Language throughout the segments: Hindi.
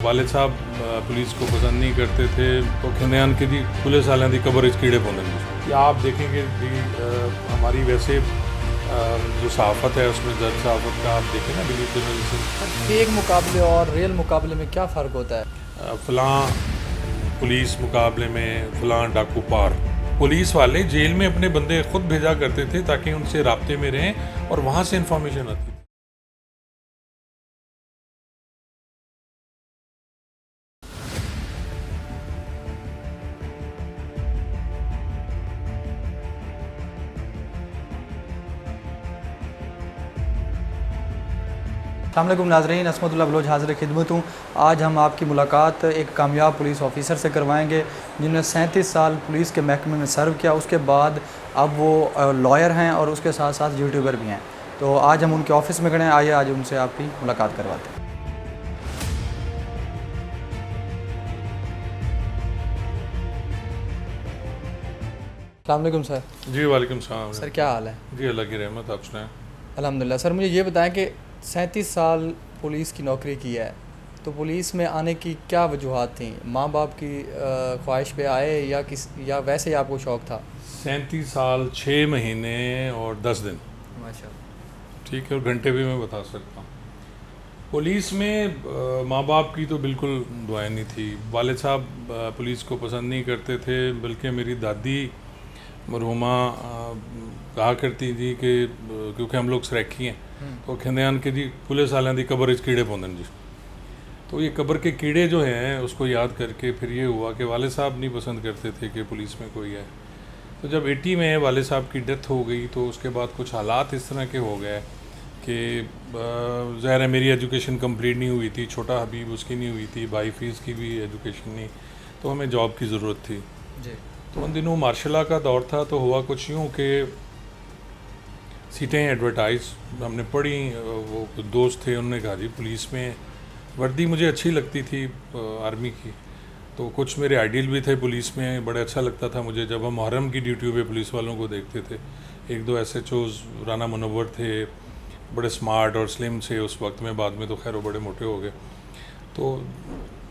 वालिद साहब पुलिस को पसंद नहीं करते थे तो खंदेयान के जी पुलिस वालों की कबर कीड़े पौधे कि आप देखेंगे भी हमारी वैसे जो सहाफ़त है उसमें जज सहाफ़त का आप देखें ना बिलीव जर्नलिज्म फेक मुकाबले और रियल मुकाबले में क्या फ़र्क होता है? फ़लाँ पुलिस मुकाबले में फ़लाँ डाकू पार पुलिस वाले जेल में अपने बंदे खुद भेजा करते थे ताकि उनसे राब्ते में रहें और वहाँ से इंफॉर्मेशन आती थी। अस्सलाम वालेकुम नाज़रीन, असमतुल्लाह बलोच हाज़िर खिदमत हूँ। आज हम आपकी मुलाकात एक कामयाब पुलिस ऑफिसर से करवाएंगे जिन्होंने 37 साल पुलिस के महकमे में सर्व किया। उसके बाद अब वो लॉयर हैं और उसके साथ साथ यूट्यूबर भी हैं। तो आज हम उनके ऑफ़िस में खड़े हैं, आइए आज उनसे आपकी मुलाकात करवाते हैं। अस्सलाम वालेकुम सर। जी वालेकुम सलाम। सर क्या हाल है? जी अल्लाह की रहमत, आप सुनाएं। अल्हम्दुलिल्लाह। सर मुझे ये बताएं कि 37 साल पुलिस की नौकरी की है तो पुलिस में आने की क्या वजूहात थी? माँ बाप की ख्वाहिश पे आए या वैसे ही आपको शौक़ था? 37 साल 6 महीने और 10 दिन, माशाल्लाह। ठीक है, और घंटे भी मैं बता सकता हूँ। पुलिस में माँ बाप की तो बिल्कुल दुआएं नहीं थी। वालिद साहब पुलिस को पसंद नहीं करते थे, बल्कि मेरी दादी मरहुमा कहा करती थी कि क्योंकि हम लोग सराइकी हैं तो खंदेयान के जी पुलिस वालों की कबर कीड़े पौधे जी। तो ये कबर के कीड़े जो हैं उसको याद करके फिर ये हुआ कि वालिद साहब नहीं पसंद करते थे कि पुलिस में कोई है। तो जब 80 में वालिद साहब की डेथ हो गई तो उसके बाद कुछ हालात इस तरह के हो गए कि ज़ाहिर है मेरी एजुकेशन कंप्लीट नहीं हुई थी, छोटा हबीब उसकी नहीं हुई थी, भाई फीस की भी एजुकेशन नहीं, तो हमें जॉब की ज़रूरत थी जी। तो उन दिनों मार्शल का दौर था। तो हुआ कुछ यूँ कि सीटें एडवर्टाइज हमने पढ़ी, वो कुछ दोस्त थे उन्होंने कहा जी पुलिस में वर्दी मुझे अच्छी लगती थी आर्मी की, तो कुछ मेरे आइडियल भी थे पुलिस में, बड़े अच्छा लगता था मुझे जब हम मुहर्रम की ड्यूटी पे पुलिस वालों को देखते थे। एक दो SHOs राना मुनव्वर थे, बड़े स्मार्ट और स्लिम थे उस वक्त में, बाद में तो खैर वो बड़े मोटे हो गए। तो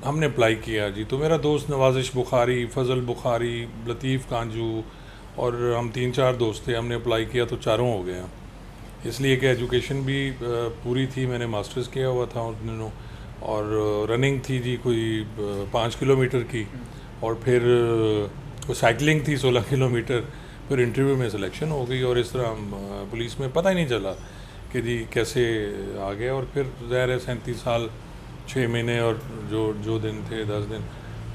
हमने अप्लाई किया जी। तो मेरा दोस्त नवाजिश बुखारी, फ़ज़ल बुखारी, लतीफ़ कांजू और हम 3-4 दोस्त थे, हमने अप्लाई किया तो चारों हो गए। इसलिए कि एजुकेशन भी पूरी थी, मैंने मास्टर्स किया हुआ था उन दिनों, और रनिंग थी जी कोई 5 किलोमीटर की, और फिर कोई साइकिलिंग थी 16 किलोमीटर। फिर इंटरव्यू में सिलेक्शन हो गई और इस तरह हम पुलिस में पता ही नहीं चला कि जी कैसे आ गए। और फिर ज़ाहिर है 37 साल 6 महीने और जो दिन थे 10 दिन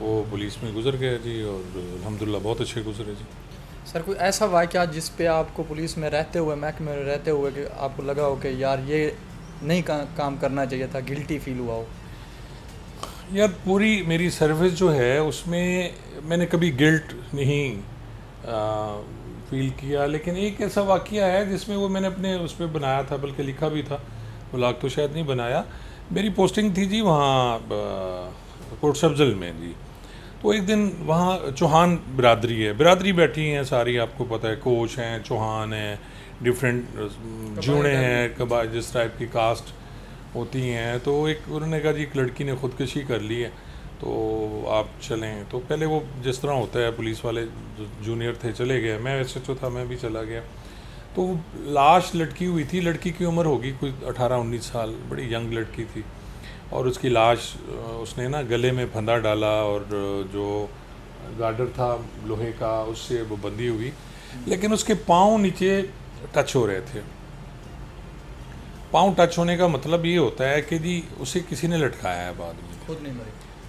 वो पुलिस में गुजर गए जी, और अल्हम्दुलिल्लाह बहुत अच्छे गुजरे जी। सर कोई ऐसा वाक़या जिस पे आपको पुलिस में रहते हुए, महकमे में रहते हुए कि आपको लगा हो कि यार ये नहीं काम करना चाहिए था, गिल्टी फील हुआ हो? यार पूरी मेरी सर्विस जो है उसमें मैंने कभी गिल्ट नहीं फील किया, लेकिन एक ऐसा वाक़या है जिसमें वो मैंने अपने उस पर बनाया था, बल्कि लिखा भी था, ब्लॉग तो शायद नहीं बनाया। मेरी पोस्टिंग थी जी वहाँ कोर्ट अफजल में जी। तो एक दिन वहाँ चौहान बिरादरी बैठी हैं सारी, आपको पता है, कोच हैं, चौहान हैं, डिफरेंट जूने हैं, कबा जिस टाइप की कास्ट होती हैं। तो एक उन्होंने कहा जी एक लड़की ने ख़ुदकुशी कर ली है तो आप चलें। तो पहले वो जिस तरह होता है पुलिस वाले जो जूनियर थे चले गए, मैं SHO था मैं भी चला गया। तो लाश लटकी हुई थी, लड़की की उम्र होगी कोई 18-19 साल, बड़ी यंग लड़की थी, और उसकी लाश उसने ना गले में फंदा डाला और जो गार्डर था लोहे का उससे वो बंधी हुई, लेकिन उसके पाँव नीचे टच हो रहे थे। पाँव टच होने का मतलब ये होता है कि जी उसे किसी ने लटकाया है बाद में,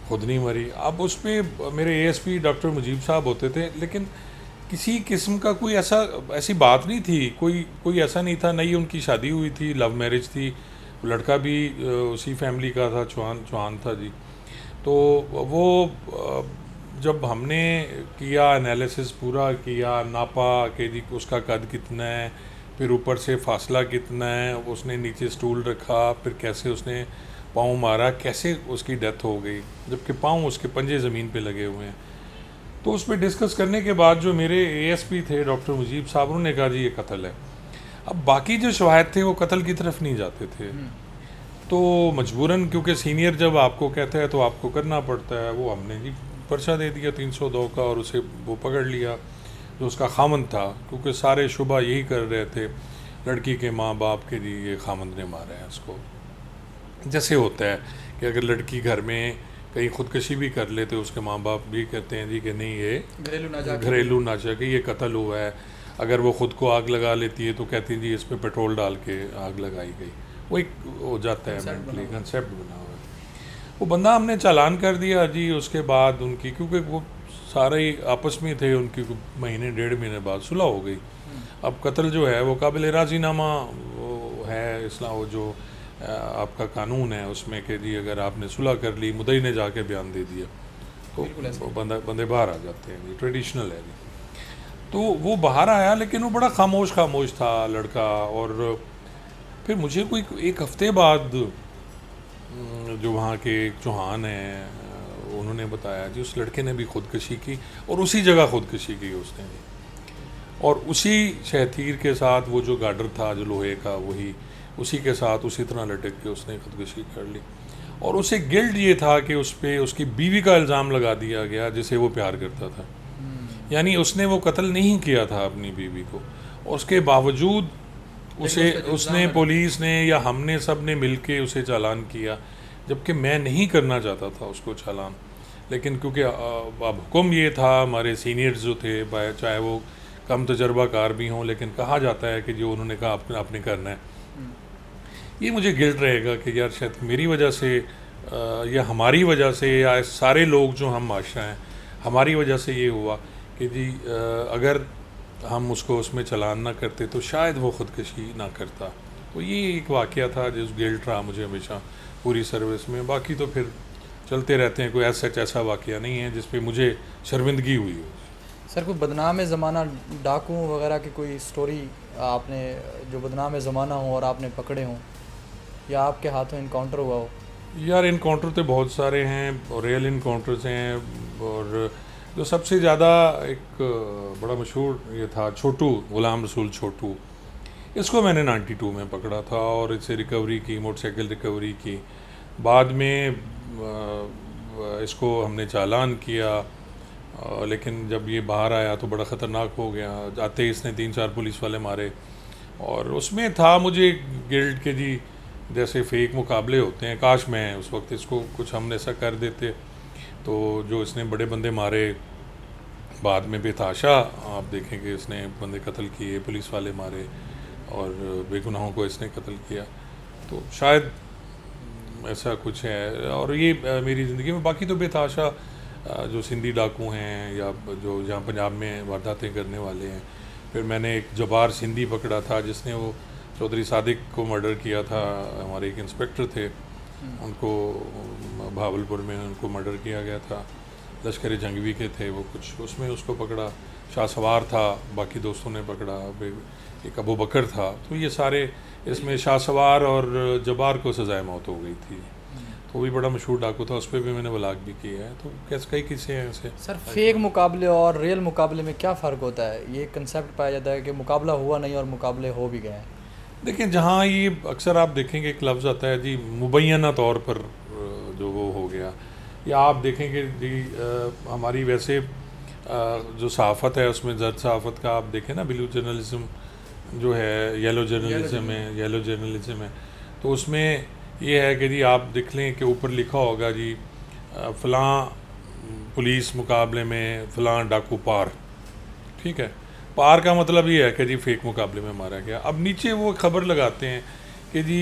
खुद नहीं मरी। अब उस पर मेरे ASP डॉक्टर मुजीब साहब होते थे, लेकिन किसी किस्म का कोई ऐसी बात नहीं थी, कोई ऐसा नहीं था। नई उनकी शादी हुई थी, लव मैरिज थी, लड़का भी उसी फैमिली का था, चौहान था जी। तो वो जब हमने किया एनालिसिस पूरा किया, नापा कि जी उसका कद कितना है, फिर ऊपर से फासला कितना है, उसने नीचे स्टूल रखा, फिर कैसे उसने पाँव मारा, कैसे उसकी डेथ हो गई, जबकि पाँव उसके पंजे ज़मीन पे लगे हुए हैं। तो उस पर डिस्कस करने के बाद जो मेरे ASP थे डॉक्टर मुजीब साहब, उन्होंने कहा जी ये कत्ल है। अब बाकी जो शवाहिद थे वो कत्ल की तरफ नहीं जाते थे। तो मजबूरन, क्योंकि सीनियर जब आपको कहता है तो आपको करना पड़ता है। वो हमने जी पर्चा दे दिया 302 का और उसे वो पकड़ लिया जो उसका खामन था, क्योंकि सारे शुबा यही कर रहे थे लड़की के माँ बाप के जी ये खामन ने मारा है उसको। जैसे होता है कि अगर लड़की घर में कहीं खुदकशी भी कर ले तो उसके माँ बाप भी कहते हैं जी कि नहीं ये घरेलू ना जाके ये कत्ल हुआ है। अगर वो ख़ुद को आग लगा लेती है तो कहती हैं जी इस पर पेट्रोल डाल के आग लगाई गई। वो एक हो जाता है मेंटली कंसेप्ट बना हुआ है। वो बंदा हमने चालान कर दिया जी। उसके बाद उनकी, क्योंकि वो सारे ही आपस में थे, उनकी महीने 1.5 महीने बाद सुलह हो गई। अब कत्ल जो है वो काबिल राजीनामा है इस्लाम, वो जो आपका कानून है उसमें कि जी अगर आपने सुलह कर ली, मुद्दई ने जाके बयान दे दिया तो वो बंदे बाहर आ जाते हैं जी। ट्रेडिशनल है जी। तो वो बाहर आया, लेकिन वो बड़ा खामोश था लड़का। और फिर मुझे कोई एक हफ्ते बाद जो वहाँ के एक चौहान हैं उन्होंने बताया जी उस लड़के ने भी खुदकशी की और उसी जगह खुदकशी की उसने भी, और उसी शहतीर के साथ वो जो गार्डर था जो लोहे का, वही उसी के साथ उसी तरह लटक के उसने खुदकशी कर ली। और उसे गिल्ट ये था कि उस पर उसकी बीवी का इल्ज़ाम लगा दिया गया जिसे वो प्यार करता था। यानी उसने वो कत्ल नहीं किया था अपनी बीवी को, और उसके बावजूद उसने पुलिस ने या हमने सब ने मिल के उसे चालान किया, जबकि मैं नहीं करना चाहता था उसको चालान। लेकिन क्योंकि अब हुक्म ये था, हमारे सीनियर्स जो थे चाहे वो कम तजर्बाकार भी हों, लेकिन कहा जाता है कि जो उन्होंने कहा आपने करना है। ये मुझे गिल्ट रहेगा कि यार शायद मेरी वजह से या हमारी वजह से या सारे लोग जो हम माशरा हैं हमारी वजह से ये हुआ कि जी अगर हम उसको उसमें चालान ना करते तो शायद वो ख़ुदकशी ना करता। तो ये एक वाक़या था जिस गिल्ट रहा मुझे हमेशा पूरी सर्विस में। बाकी तो फिर चलते रहते हैं, कोई ऐसा वाक़या नहीं है जिस पे मुझे शर्मिंदगी हुई हो। सर कोई बदनाम ज़माना डाकू वगैरह की कोई स्टोरी आपने जो बदनाम ज़माना हो और आपने पकड़े हों या आपके हाथों इनकाउंटर हुआ हो? यार इनकाउंटर तो बहुत सारे हैं और रियल इनकाउंटर्स हैं, और जो सबसे ज़्यादा एक बड़ा मशहूर ये था छोटू, गुलाम रसूल छोटू। इसको मैंने 92 में पकड़ा था और इससे रिकवरी की, मोटरसाइकिल रिकवरी की। बाद में इसको हमने चालान किया, लेकिन जब ये बाहर आया तो बड़ा ख़तरनाक हो गया। आते ही इसने 3-4 पुलिस वाले मारे, और उसमें था मुझे गिल्ट के जी जैसे फेक मुकाबले होते हैं, काश मैं उस वक्त इसको कुछ हमने ऐसा कर देते तो जो इसने बड़े बंदे मारे बाद में बेताशा आप देखेंगे इसने बंदे कत्ल किए, पुलिस वाले मारे और बेगुनाहों को इसने कत्ल किया, तो शायद ऐसा कुछ है। और ये मेरी ज़िंदगी में बाकी तो बेताशा जो सिंधी डाकू हैं या जो जहाँ पंजाब में वारदातें करने वाले हैं। फिर मैंने एक जबार सिंधी पकड़ा था जिसने वो चौधरी सादिक को मर्डर किया था। हमारे एक इंस्पेक्टर थे, उनको भावलपुर में उनको मर्डर किया गया था, लश्कर जंगवी के थे वो कुछ, उसमें उसको पकड़ा। शाहसवार था, बाकी दोस्तों ने पकड़ा, एक अबू बकर था। तो ये सारे इसमें शाहसवार और जबार को सज़ाए मौत हो गई थी। तो वो भी बड़ा मशहूर डाकू था, उस पर भी मैंने व्लॉग भी किया है। तो कैसे कई किस्से हैं ऐसे। सर फेक मुकाबले और रियल मुकाबले में क्या फ़र्क होता है? ये कंसेप्ट पाया जाता है कि मुकाबला हुआ नहीं और मुकाबले हो भी गए हैं। देखिए जहाँ ये अक्सर आप देखेंगे एक लफ्ज़ आता है जी मुबैना तौर पर जो वो हो गया, या आप देखेंगे जी हमारी वैसे जो सहाफ़त है उसमें जर्द सहाफ़त का आप देखें ना, ब्लू जर्नलिज़म जो है, येलो जर्नलिज़म है, तो उसमें ये है कि जी आप देख लें कि ऊपर लिखा होगा जी फ़लाँ पुलिस मुकाबले में फ़लाँ डाकू पार, ठीक है। पार का मतलब ये है कि जी फेक मुकाबले में मारा गया। अब नीचे वो खबर लगाते हैं कि जी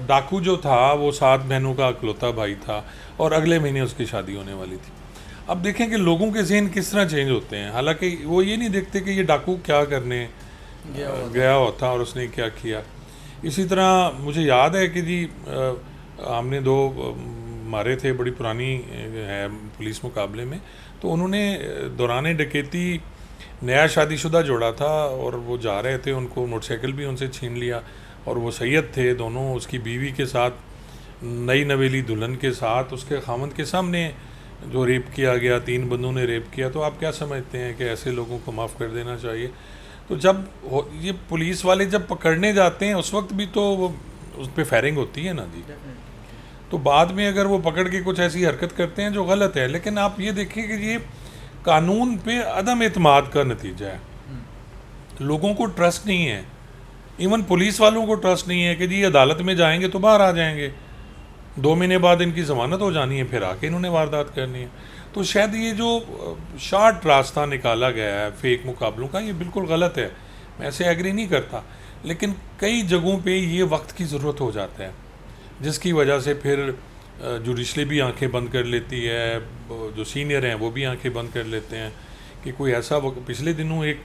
डाकू जो था वो 7 बहनों का अकलौता भाई था और अगले महीने उसकी शादी होने वाली थी। अब देखें कि लोगों के ज़हन किस तरह चेंज होते हैं। हालांकि वो ये नहीं देखते कि ये डाकू क्या करने गया होता और उसने क्या किया। इसी तरह मुझे याद है कि जी हमने 2 मारे थे, बड़ी पुरानी है पुलिस मुकाबले में। तो उन्होंने दौरान डकैती नया शादीशुदा जोड़ा था और वो जा रहे थे, उनको मोटरसाइकिल भी उनसे छीन लिया, और वो सैयद थे दोनों, उसकी बीवी के साथ, नई नवेली दुल्हन के साथ, उसके खामद के सामने जो रेप किया गया, 3 बंदों ने रेप किया। तो आप क्या समझते हैं कि ऐसे लोगों को माफ़ कर देना चाहिए? तो जब ये पुलिस वाले जब पकड़ने जाते हैं उस वक्त भी तो वो उस पर फायरिंग होती है ना जी। तो बाद में अगर वो पकड़ के कुछ ऐसी हरकत करते हैं जो गलत है, लेकिन आप ये देखें कि ये कानून पे अदम एतमाद का नतीजा है। लोगों को ट्रस्ट नहीं है, इवन पुलिस वालों को ट्रस्ट नहीं है कि जी अदालत में जाएंगे तो बाहर आ जाएंगे, 2 महीने बाद इनकी ज़मानत हो जानी है, फिर आके इन्होंने वारदात करनी है। तो शायद ये जो शॉर्ट रास्ता निकाला गया है फेक मुकाबलों का, ये बिल्कुल गलत है, मैं ऐसे एग्री नहीं करता। लेकिन कई जगहों पे ये वक्त की ज़रूरत हो जाता है, जिसकी वजह से फिर जुडिशली भी आंखें बंद कर लेती है, जो सीनियर हैं वो भी आंखें बंद कर लेते हैं कि कोई ऐसा पिछले दिनों एक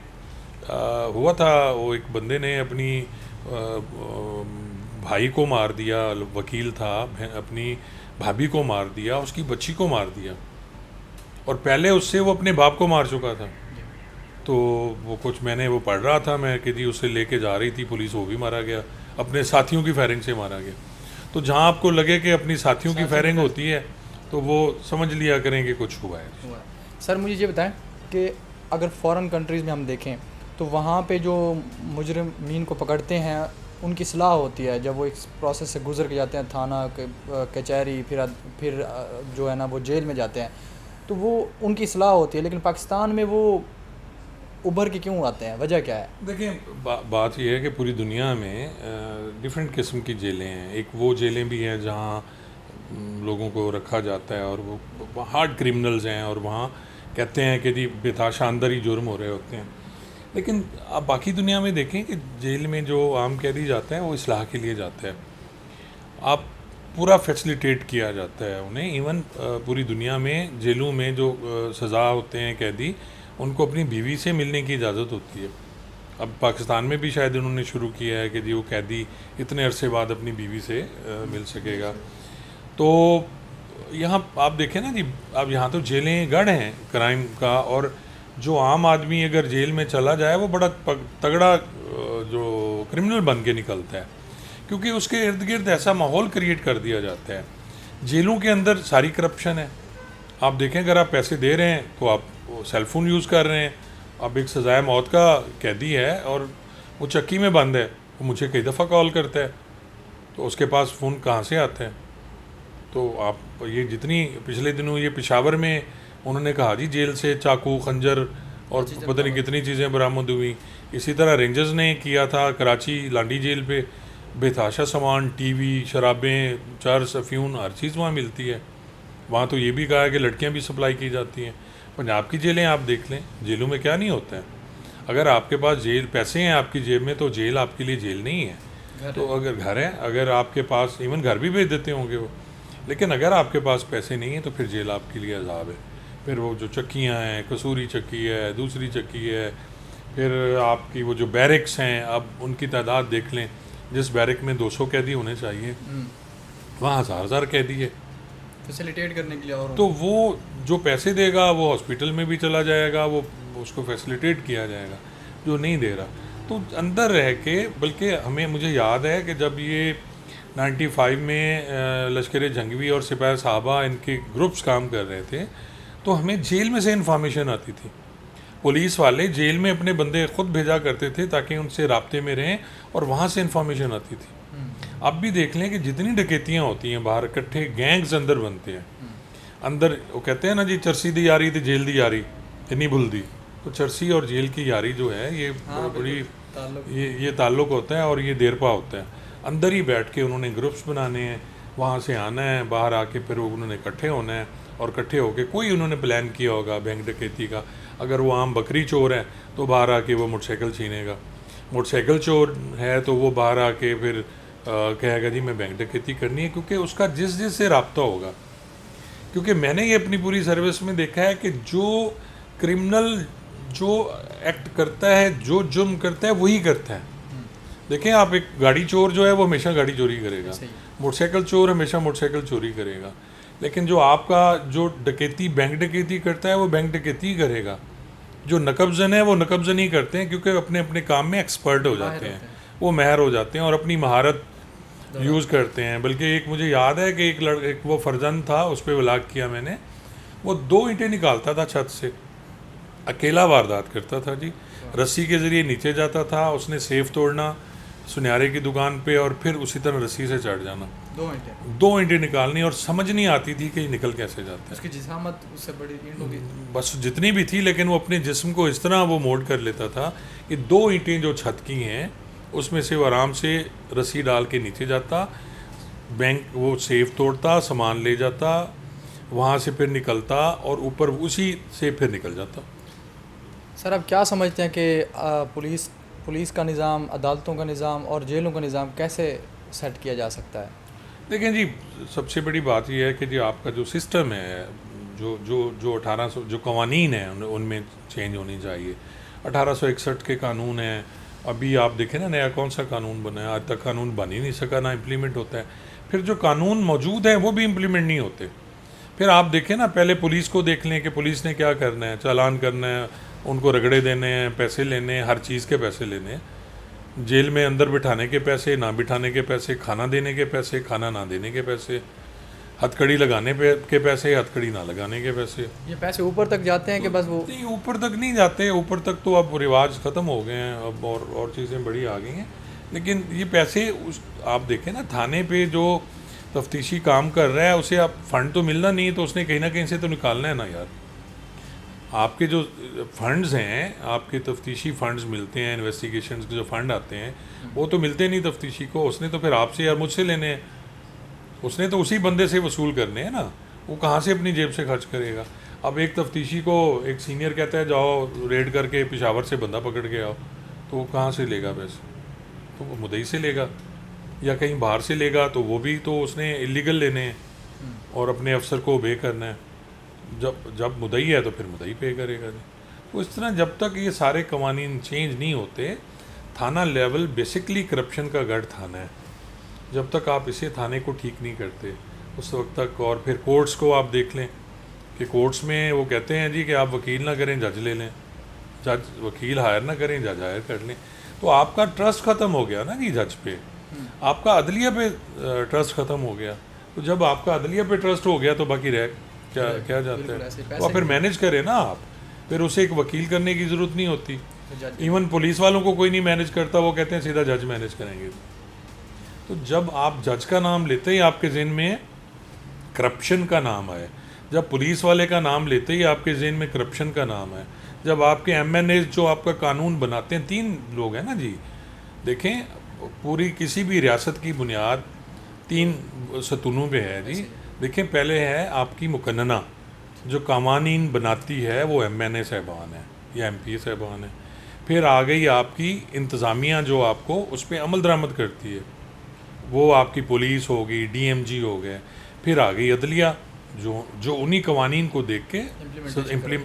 हुआ था, वो एक बंदे ने अपनी भाई को मार दिया, वकील था, अपनी भाभी को मार दिया, उसकी बच्ची को मार दिया, और पहले उससे वो अपने बाप को मार चुका था। तो वो कुछ मैंने वो पढ़ रहा था मैं कि जी उसे लेके जा रही थी पुलिस, वो भी मारा गया, अपने साथियों की फायरिंग से मारा गया। तो जहाँ आपको लगे कि अपनी साथियों की फायरिंग होती है तो वो समझ लिया करें कि कुछ हुआ है। सर मुझे ये बताएं कि अगर फॉरेन कंट्रीज़ में हम देखें तो वहाँ पे जो मुजरिमीन को पकड़ते हैं उनकी सलाह होती है, जब वो एक प्रोसेस से गुजर के जाते हैं, थाना कचहरी, फिर जो है ना वो जेल में जाते हैं, तो वो उनकी सलाह होती है। लेकिन पाकिस्तान में वो उभर के क्यों आते हैं, वजह क्या है? देखिए बात यह है कि पूरी दुनिया में डिफरेंट किस्म की जेलें हैं। एक वो जेलें भी हैं जहाँ लोगों को रखा जाता है और वो हार्ड क्रिमिनल्स हैं और वहाँ कहते हैं कि जी बेताशा अंदर ही जुर्म हो रहे होते हैं। लेकिन आप बाकी दुनिया में देखें कि जेल में जो आम कैदी जाते हैं वो इस्लाह के लिए जाते हैं, आप पूरा फैसिलिटेट किया जाता है उन्हें। इवन पूरी दुनिया में जेलों में जो सज़ा होते हैं कैदी, उनको अपनी बीवी से मिलने की इजाज़त होती है। अब पाकिस्तान में भी शायद उन्होंने शुरू किया है कि जी वो कैदी इतने अरसे बाद अपनी बीवी से मिल सकेगा। तो यहाँ आप देखें ना जी, अब यहाँ तो जेलें गढ़ हैं क्राइम का, और जो आम आदमी अगर जेल में चला जाए वो बड़ा तगड़ा जो क्रिमिनल बन के निकलता है, क्योंकि उसके इर्द गिर्द ऐसा माहौल क्रिएट कर दिया जाता है। जेलों के अंदर सारी करप्शन है। आप देखें अगर आप पैसे दे रहे हैं तो आप सेलफोन यूज़ कर रहे हैं। अब एक सजाए मौत का कैदी है और वो चक्की में बंद है, वो मुझे कई दफ़ा कॉल करता है, तो उसके पास फ़ोन कहाँ से आता है? तो आप ये जितनी पिछले दिनों ये पेशावर में उन्होंने कहा जी जेल से चाकू, खंजर और पता नहीं कितनी चीज़ें बरामद हुई। इसी तरह रेंजर्स ने किया था कराची लांडी जेल पे, बेताशा सामान, टीवी, शराबें, चरस, अफ्यून, हर चीज़ वहाँ मिलती है। वहाँ तो ये भी कहा है कि लड़कियाँ भी सप्लाई की जाती हैं। पंजाब की जेलें आप देख लें, जेलों में क्या नहीं होता है। अगर आपके पास जेल पैसे हैं आपकी जेब में तो जेल आपके लिए जेल नहीं है। तो अगर घर है, अगर आपके पास, इवन घर भी भेज देते होंगे वो, लेकिन अगर आपके पास पैसे नहीं हैं तो फिर जेल आपके लिए अजाब है। फिर वो जो चक्कियाँ हैं, कसूरी चक्की है, दूसरी चक्की है, फिर आपकी वो जो बैरिक्स हैं, अब उनकी तादाद देख लें, जिस बैरिक में 200 कैदी होने चाहिए वहाँ 1000 कैदी है फैसिलिटेट करने के लिए। और तो वो जो पैसे देगा वो हॉस्पिटल में भी चला जाएगा, वो उसको फैसिलिटेट किया जाएगा। जो नहीं दे रहा तो अंदर रह के, बल्कि मुझे याद है कि जब ये 95 में लश्कर जंगवी और सिपाही साहबा इनके ग्रुप्स काम कर रहे थे, तो हमें जेल में से इन्फॉर्मेशन आती थी। पुलिस वाले जेल में अपने बंदे खुद भेजा करते थे ताकि उनसे राब्ते में रहें, और वहाँ से इन्फॉर्मेशन आती थी। अब भी देख लें कि जितनी डकैतियाँ होती हैं बाहर, इकट्ठे गैंग्स अंदर बनते हैं। अंदर वो कहते हैं ना जी, चरसी दी यारी थी जेल दी यारी इतनी भूल दी। तो चरसी और जेल की यारी जो है ये बड़ी ये ताल्लुक़ होता है और ये देरपा होता है। अंदर ही बैठ के उन्होंने ग्रुप्स बनाने हैं, वहाँ से आना है, बाहर आके फिर उन्होंने इकट्ठे होना है, और इकट्ठे होके कोई उन्होंने प्लान किया होगा बैंक डकैती का। अगर वो आम बकरी चोर है तो बाहर आके वो मोटरसाइकिल छीनेगा, मोटरसाइकिल चोर है तो वो बाहर आके फिर कहेगा जी मैं बैंक डकैती करनी है, क्योंकि उसका जिस से रब्ता होगा। क्योंकि मैंने ये अपनी पूरी सर्विस में देखा है कि जो क्रिमिनल जो एक्ट करता है, जो जुर्म करता है, वही करता है। देखें आप, एक गाड़ी चोर जो है वो हमेशा गाड़ी चोरी करेगा, मोटरसाइकिल चोर हमेशा मोटरसाइकिल चोरी करेगा, लेकिन जो आपका जो डकैती बैंक डकैती करता है वो बैंक डकैती करेगा। जो नकबजन है वो नकबजन ही करते हैं, क्योंकि अपने अपने काम में एक्सपर्ट हो जाते हैं, वो माहिर हो जाते हैं और अपनी महारत यूज़ करते हैं। बल्कि एक मुझे याद है कि एक वो फर्जंद था, उस पर व्लॉग किया मैंने, वो 2 ईंटें निकालता था छत से, अकेला वारदात करता था जी, रस्सी के ज़रिए नीचे जाता था, उसने सेफ तोड़ना, सुनहरे की दुकान पे और फिर उसी तरह रस्सी से चढ़ जाना। 2 ईंटें निकालनी और समझ नहीं आती थी कि ये निकल कैसे जाता है। उसकी जिसामत उससे बड़ी ईंट होगी बस जितनी भी थी, लेकिन वो अपने जिस्म को इस तरह वो मोल्ड कर लेता था कि 2 ईंटें जो छत की हैं उसमें से वो आराम से रस्सी डाल के नीचे जाता, बैंक वो सेफ तोड़ता, सामान ले जाता, वहाँ से फिर निकलता और ऊपर उसी से फिर निकल जाता। सर आप क्या समझते हैं कि पुलिस का निज़ाम, अदालतों का निज़ाम और जेलों का निज़ाम कैसे सेट किया जा सकता है? देखें जी, सबसे बड़ी बात यह है कि जी आपका जो सिस्टम है, जो 1800 जो कवानीन है उनमें चेंज होनी चाहिए। 1861 के कानून हैं, अभी आप देखें ना नया कौन सा कानून बना है, आज तक कानून बन ही नहीं सका, ना इम्प्लीमेंट होता है। फिर जो कानून मौजूद हैं वो भी इम्प्लीमेंट नहीं होते। फिर आप देखें ना, पहले पुलिस को देख लें कि पुलिस ने क्या करना है, चालान करना है, उनको रगड़े देने हैं, पैसे लेने हैं, हर चीज़ के पैसे लेने हैं, जेल में अंदर बिठाने के पैसे, ना बिठाने के पैसे, खाना देने के पैसे, खाना ना देने के पैसे, हथकड़ी लगाने के पैसे, हथकड़ी ना लगाने के पैसे। ये पैसे ऊपर तक जाते हैं कि बस वो? नहीं, ऊपर तक नहीं जाते। ऊपर तक तो अब रिवाज ख़त्म हो गए हैं, अब और चीज़ें बड़ी आ गई हैं। लेकिन ये पैसे आप देखें ना, थाने पे जो तफ्तीशी काम कर रहा है उसे आप फ़ंड तो मिलना नहीं, तो उसने कहीं ना कहीं से तो निकालना है ना यार। आपके जो फंड्स हैं, आपके तफ्तीशी फ़ंड्स मिलते हैं, इन्वेस्टिगेशंस के जो फ़ंड आते हैं वो तो मिलते नहीं तफ्तीशी को। उसने तो फिर आपसे या मुझसे लेने हैं, उसने तो उसी बंदे से वसूल करने हैं ना। वो कहाँ से अपनी जेब से खर्च करेगा? अब एक तफ्तीशी को एक सीनियर कहता है जाओ रेड करके पेशावर से बंदा पकड़ के आओ, तो वो कहाँ से लेगा पैसे? तो वो मुद्दई से लेगा या कहीं बाहर से लेगा, तो वो भी तो उसने इलीगल लेने हैं और अपने अफसर को ओबे करना है। जब मुद्दई है तो फिर मुद्दई पे करेगा जी। तो इस तरह जब तक ये सारे कवानीन चेंज नहीं होते, थाना लेवल बेसिकली करप्शन का गढ़ थाना है। जब तक आप इसे थाने को ठीक नहीं करते उस वक्त तक। और फिर कोर्ट्स को आप देख लें कि कोर्ट्स में वो कहते हैं जी कि आप वकील ना करें जज ले लें, जज वकील हायर ना करें जज हायर कर लें। तो आपका ट्रस्ट ख़त्म हो गया ना जी जज पे, आपका अदलिया पे ट्रस्ट ख़त्म हो गया। तो जब आपका अदलिया पे ट्रस्ट हो गया तो बाकी रह क्या जाता है? तो आप फिर मैनेज करें ना आप, फिर उसे एक वकील करने की ज़रूरत नहीं होती। इवन पुलिस वालों को कोई नहीं मैनेज करता, वो कहते हैं सीधा जज मैनेज करेंगे। तो जब आप जज का नाम लेते ही आपके जहन में करप्शन का नाम आए, जब पुलिस वाले का नाम लेते ही आपके जहन में करप्शन का नाम है, जब आपके MNA जो आपका कानून बनाते हैं, 3 लोग हैं ना जी। देखें, पूरी किसी भी रियासत की बुनियाद 3 सतूनों पे है जी। देखें, पहले है आपकी मुकन्नना, जो कावानीन बनाती है वो MNA साहबान है या MP साहबान है। फिर आ गई आपकी इंतज़ामिया जो आपको उस पर अमल दरामद करती है, वो आपकी पुलिस होगी, DMG हो गए। फिर आ गई अदलिया जो उन्हीं कवानीन को देख के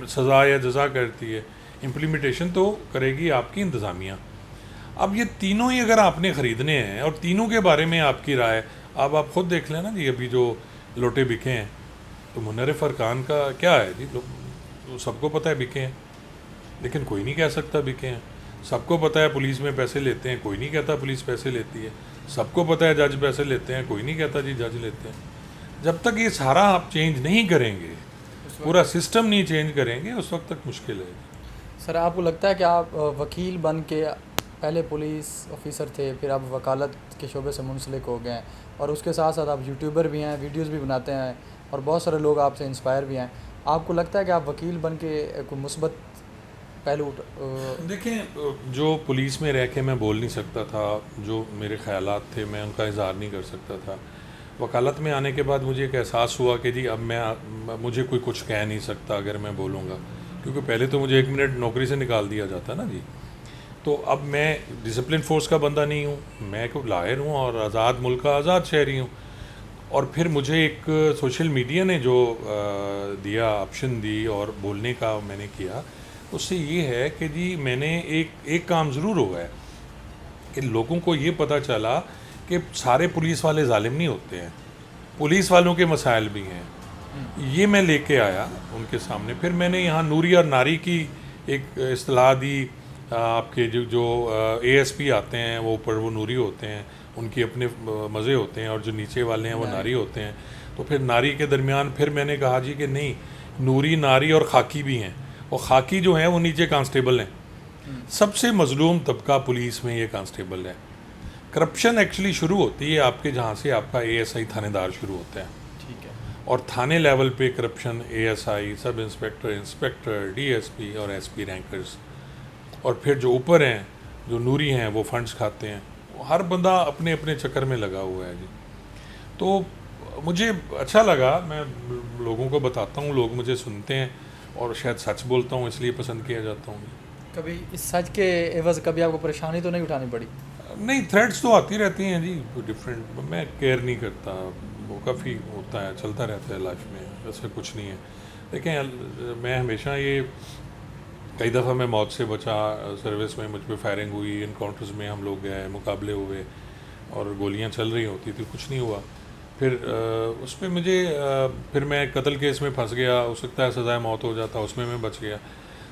सज़ा या जज़ा करती है। इम्प्लीमेंटेशन तो करेगी आपकी इंतज़ामिया। अब ये तीनों ही अगर आपने ख़रीदने हैं और तीनों के बारे में आपकी राय, अब आप ख़ुद देख लें ना जी। अभी जो लोटे बिके हैं, तो मुनर्रिफ फरकान का क्या है जी, तो सबको पता है बिके हैं, लेकिन कोई नहीं कह सकता बिके हैं। सबको पता है पुलिस में पैसे लेते हैं, कोई नहीं कहता पुलिस पैसे लेती है। सबको पता है जज पैसे लेते हैं, कोई नहीं कहता जी जज लेते हैं। जब तक ये सारा आप चेंज नहीं करेंगे, पूरा सिस्टम नहीं चेंज करेंगे, उस वक्त तक मुश्किल है। सर आपको लगता है कि आप वकील बन के पहले पुलिस ऑफिसर थे, फिर आप वकालत के शोबे से मुंसलिक हो गए हैं, और उसके साथ साथ आप यूट्यूबर भी हैं, वीडियोस भी बनाते हैं, और बहुत सारे लोग आपसे इंस्पायर भी हैं। आपको लगता है कि आप वकील बन के कोई मुस्बत पहलू? देखें, जो पुलिस में रह के मैं बोल नहीं सकता था, जो मेरे ख्यालात थे मैं उनका इजहार नहीं कर सकता था। वकालत में आने के बाद मुझे एक एहसास हुआ कि जी अब मुझे कोई कुछ कह नहीं सकता अगर मैं बोलूँगा, क्योंकि पहले तो मुझे 1 मिनट नौकरी से निकाल दिया जाता ना जी। तो अब मैं डिसिप्लिन फोर्स का बंदा नहीं हूँ, मैं कोई लायर हूँ और आज़ाद मुल्क का आज़ाद शहरी हूँ। और फिर मुझे एक सोशल मीडिया ने जो दिया, ऑप्शन दी और बोलने का मैंने किया, उससे ये है कि जी मैंने एक काम ज़रूर हुआ है कि लोगों को ये पता चला कि सारे पुलिस वाले जालिम नहीं होते हैं, पुलिस वालों के मसाइल भी हैं। ये मैं लेके आया उनके सामने। फिर मैंने यहाँ नूरी और नारी की एक इस्तिलाह दी। आपके जो ASP आते हैं वो ऊपर वो नूरी होते हैं, उनकी अपने मज़े होते हैं, और जो नीचे वाले हैं वो नारी होते हैं। तो फिर नारी के दरमियान फिर मैंने कहा जी कि नहीं, नूरी, नारी और खाकी भी हैं, और खाकी जो हैं वो नीचे कांस्टेबल हैं। सबसे मजलूम तबका पुलिस में ये कांस्टेबल है, करप्शन एक्चुअली शुरू होती है आपके जहाँ से आपका ASI थानेदार शुरू होता है, ठीक है। और थाने लेवल पे corruption ASI, sub inspector, inspector, DSP और SP रैंकर्स, और फिर जो ऊपर हैं, जो नूरी हैं, वो फंड्स खाते हैं। हर बंदा अपने अपने चक्कर में लगा हुआ है जी। तो मुझे अच्छा लगा, मैं लोगों को बताता हूँ, लोग मुझे सुनते हैं, और शायद सच बोलता हूँ इसलिए पसंद किया जाता हूँ। कभी इस सच के एवज कभी आपको परेशानी तो नहीं उठानी पड़ी? नहीं, थ्रेड्स तो आती रहती हैं जी, डिफरेंट, मैं केयर नहीं करता, वो काफ़ी होता है, चलता रहता है लाइफ में, ऐसा कुछ नहीं है। देखें, मैं हमेशा ये, कई दफ़ा मैं मौत से बचा, सर्विस में मुझ पर फायरिंग हुई, इनकाउंटर्स में हम लोग गए, मुकाबले हुए और गोलियां चल रही होती थी, कुछ नहीं हुआ। फिर उस पर मुझे फिर मैं कत्ल केस में फंस गया, हो सकता है सज़ाए मौत हो जाता, उसमें मैं बच गया।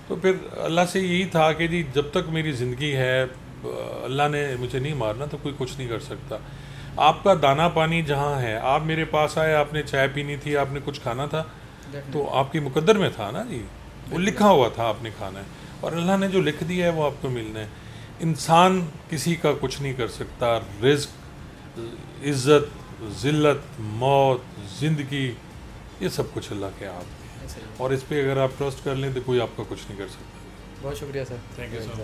तो फिर अल्लाह से यही था कि जी जब तक मेरी ज़िंदगी है, अल्लाह ने मुझे नहीं मारना तो कोई कुछ नहीं कर सकता। आपका दाना पानी जहाँ है, आप मेरे पास आए, आपने चाय पीनी थी, आपने कुछ खाना था, तो आपके मुकद्दर में था ना जी, वो लिखा हुआ था आपने खाना है, और अल्लाह ने जो लिख दिया है वो आपको मिलना है। इंसान किसी का कुछ नहीं कर सकता, रिज़्क़, इज़्ज़त, ज़िल्लत, मौत, ज़िंदगी, ये सब कुछ अल्लाह के आप में है, और इस पे अगर आप ट्रस्ट कर लें तो कोई आपका कुछ नहीं कर सकता। बहुत शुक्रिया sir. Thank you so much.